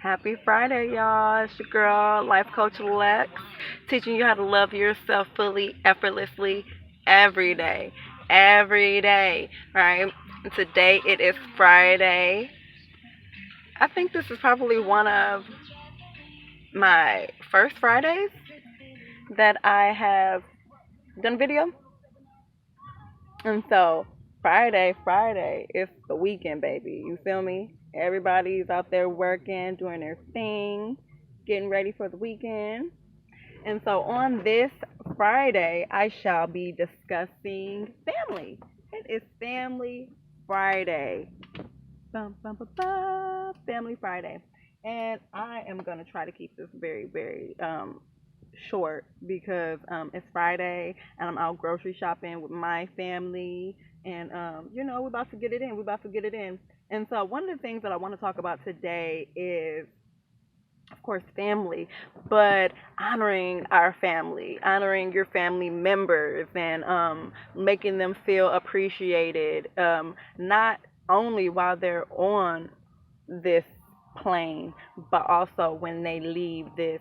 Happy Friday, y'all. It's your girl, Life Coach Lex, teaching you how to love yourself fully, effortlessly, every day. Every day, right? And today it is Friday. I think this is probably one of my first Fridays that I have done video. And so, Friday is the weekend, baby. You feel me? Everybody's out there working, doing their thing, getting ready for the weekend. And so on this Friday, I shall be discussing family. It is Family Friday. Bum, bum, bum, bum, Family Friday. And I am going to try to keep this very, very short because it's Friday and I'm out grocery shopping with my family. And, we're about to get it in. We're about to get it in. And so, one of the things that I want to talk about today is of course, family, but honoring our family, honoring your family members, and making them feel appreciated, not only while they're on this plane, but also when they leave this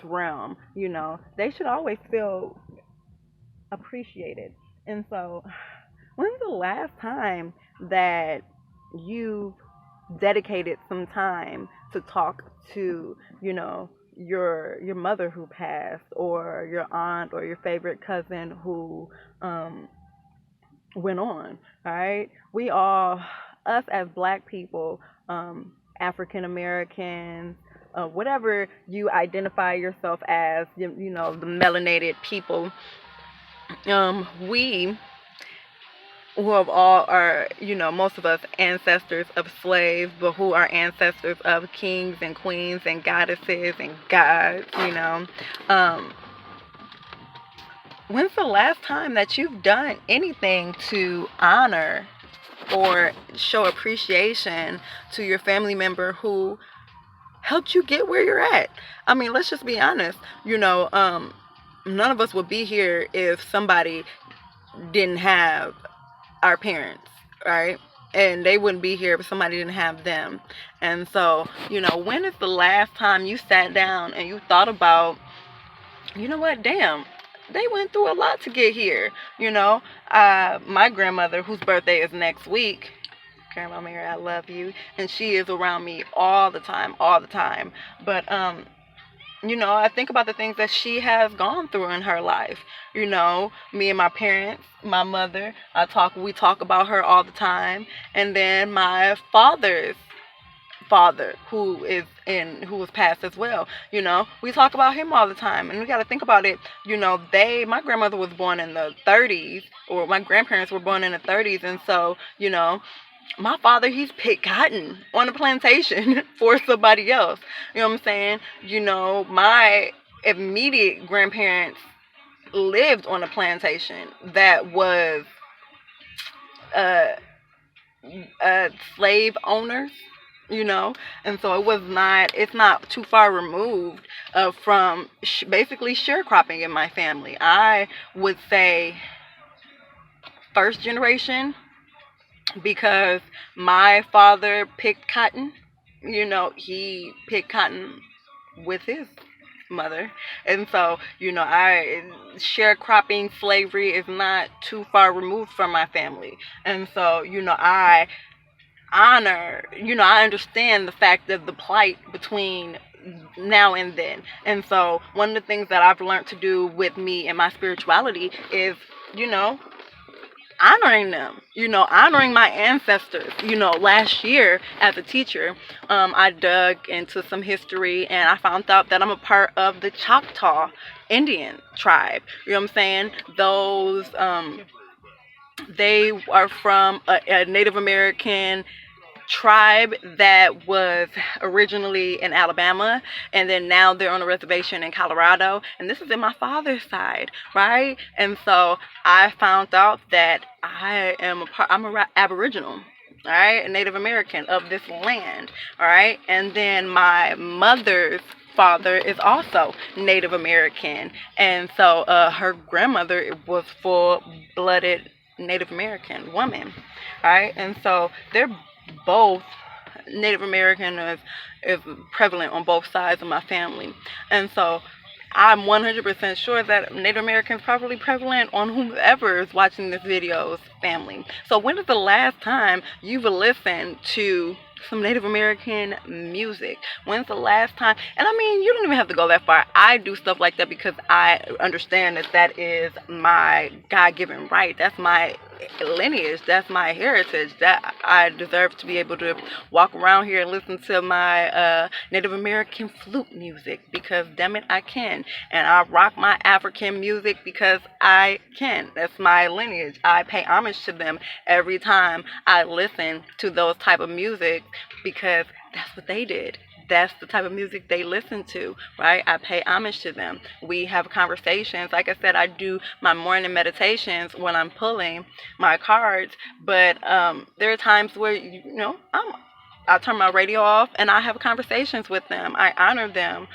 realm. They should always feel appreciated. And so, when's the last time that you dedicated some time to talk to, your mother who passed, or your aunt, or your favorite cousin who went on? All right, we all, us as Black people, African Americans, whatever you identify yourself as, the melanated people, we who have all are, most of us ancestors of slaves, but who are ancestors of kings and queens and goddesses and gods, when's the last time that you've done anything to honor or show appreciation to your family member who helped you get where you're at? I mean, let's just be honest. None of us would be here if somebody didn't have our parents, right? And they wouldn't be here if somebody didn't have them. And so, when is the last time you sat down and you thought about, what, damn, they went through a lot to get here. My grandmother, whose birthday is next week, Grandma Mary, I love you, and she is around me all the time, all the time. But I think about the things that she has gone through in her life. Me and my parents, my mother, we talk about her all the time. And then my father's father, who was passed as well, we talk about him all the time. And we got to think about it. My grandmother was born in the 30s, or my grandparents were born in the 30s. And so, my father, he's picked cotton on a plantation for somebody else. You know what I'm saying? My immediate grandparents lived on a plantation that was uh, slave owners, and so it's not too far removed from basically sharecropping in my family. I would say first generation, because my father picked cotton. He picked cotton with his mother. And so, I sharecropping slavery is not too far removed from my family. And so, I honor, I understand the fact of the plight between now and then. And so, one of the things that I've learned to do with me and my spirituality is, honoring them, honoring my ancestors. Last year as a teacher, I dug into some history and I found out that I'm a part of the Choctaw Indian tribe. You know what I'm saying? Those, they are from a Native American tribe that was originally in Alabama, and then now they're on a reservation in Colorado, and this is in my father's side, right? And so I found out that I'm a Aboriginal, all right, a Native American of this land, all right. And then my mother's father is also Native American, and so her grandmother was full-blooded Native American woman, right? And so they're both Native American is prevalent on both sides of my family. And so I'm 100% sure that Native American is probably prevalent on whoever is watching this video's family. So when is the last time you've listened to some Native American music? When's the last time? And I mean, you don't even have to go that far. I do stuff like that because I understand that that is my God-given right. That's my lineage. That's my heritage. That I deserve to be able to walk around here and listen to my Native American flute music because, damn it, I can. And I rock my African music because I can. That's my lineage. I pay homage to them every time I listen to those type of music because that's what they did. That's the type of music they listen to, right? I pay homage to them. We have conversations. Like I said, I do my morning meditations when I'm pulling my cards, but there are times where, I turn my radio off and I have conversations with them. I honor them,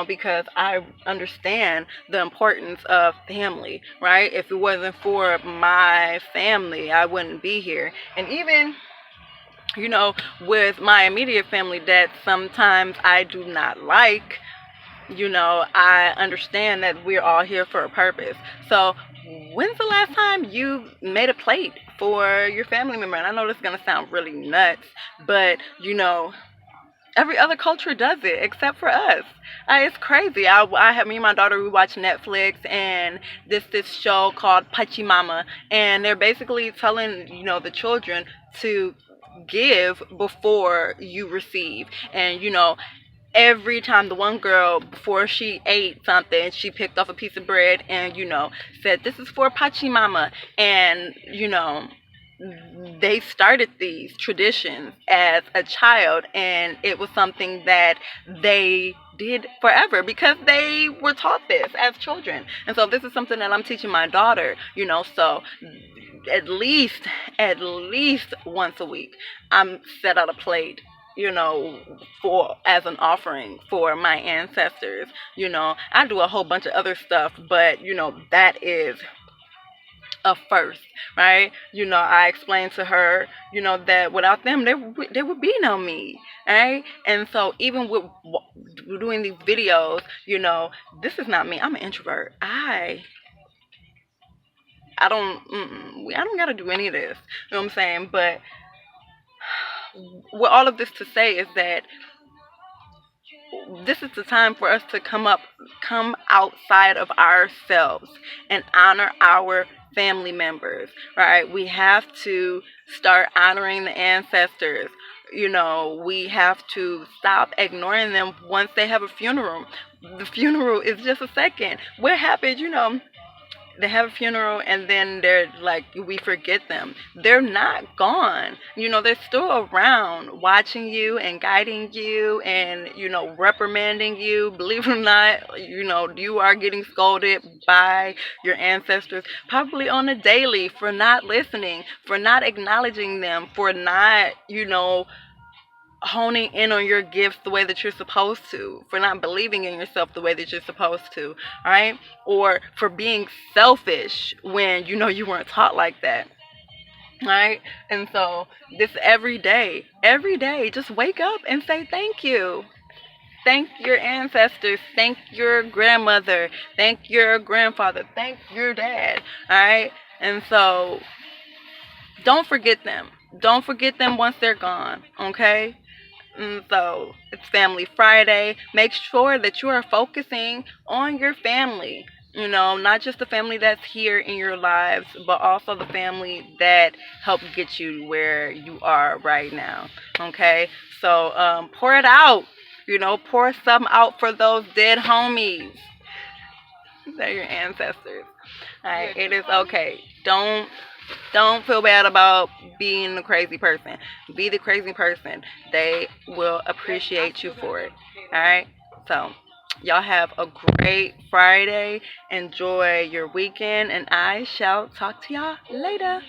because I understand the importance of family, right? If it wasn't for my family, I wouldn't be here. And even with my immediate family that sometimes I do not like, I understand that we're all here for a purpose. So when's the last time you made a plate for your family member? And I know this is going to sound really nuts, but, every other culture does it except for us. It's crazy. I have me and my daughter, we watch Netflix, and this show called Pachimama, and they're basically telling, the children to give before you receive. And every time the one girl, before she ate something, she picked off a piece of bread and said, "This is for Pachimama." And they started these traditions as a child, and it was something that they did forever because they were taught this as children. And so this is something that I'm teaching my daughter, so at least once a week I'm set out a plate, for as an offering for my ancestors. I do a whole bunch of other stuff, but that is a first, right? I explained to her, that without them, there would be no me, right? And so even with doing these videos, this is not me. I'm an introvert. I don't gotta do any of this. You know what I'm saying? But with all of this to say is that this is the time for us to come outside of ourselves and honor our family members, right? We have to start honoring the ancestors. We have to stop ignoring them once they have a funeral. The funeral is just a second. What happened, they have a funeral and then they're like, we forget them. They're not gone. They're still around watching you and guiding you and, reprimanding you. Believe it or not, you are getting scolded by your ancestors probably on a daily for not listening, for not acknowledging them, for not, honing in on your gifts the way that you're supposed to, for not believing in yourself the way that you're supposed to, right? Or for being selfish when you weren't taught like that, right? And so this every day, just wake up and say thank you. Thank your ancestors, thank your grandmother, thank your grandfather, thank your dad, all right? And so don't forget them. Don't forget them once they're gone, okay? So it's Family Friday. Make sure that you are focusing on your family. Not just the family that's here in your lives, but also the family that helped get you where you are right now. Okay? So pour it out. Pour some out for those dead homies. They're your ancestors. Alright, it is okay. Don't feel bad about being the crazy person. Be the crazy person. They will appreciate you for it. Alright? So, y'all have a great Friday. Enjoy your weekend. And I shall talk to y'all later.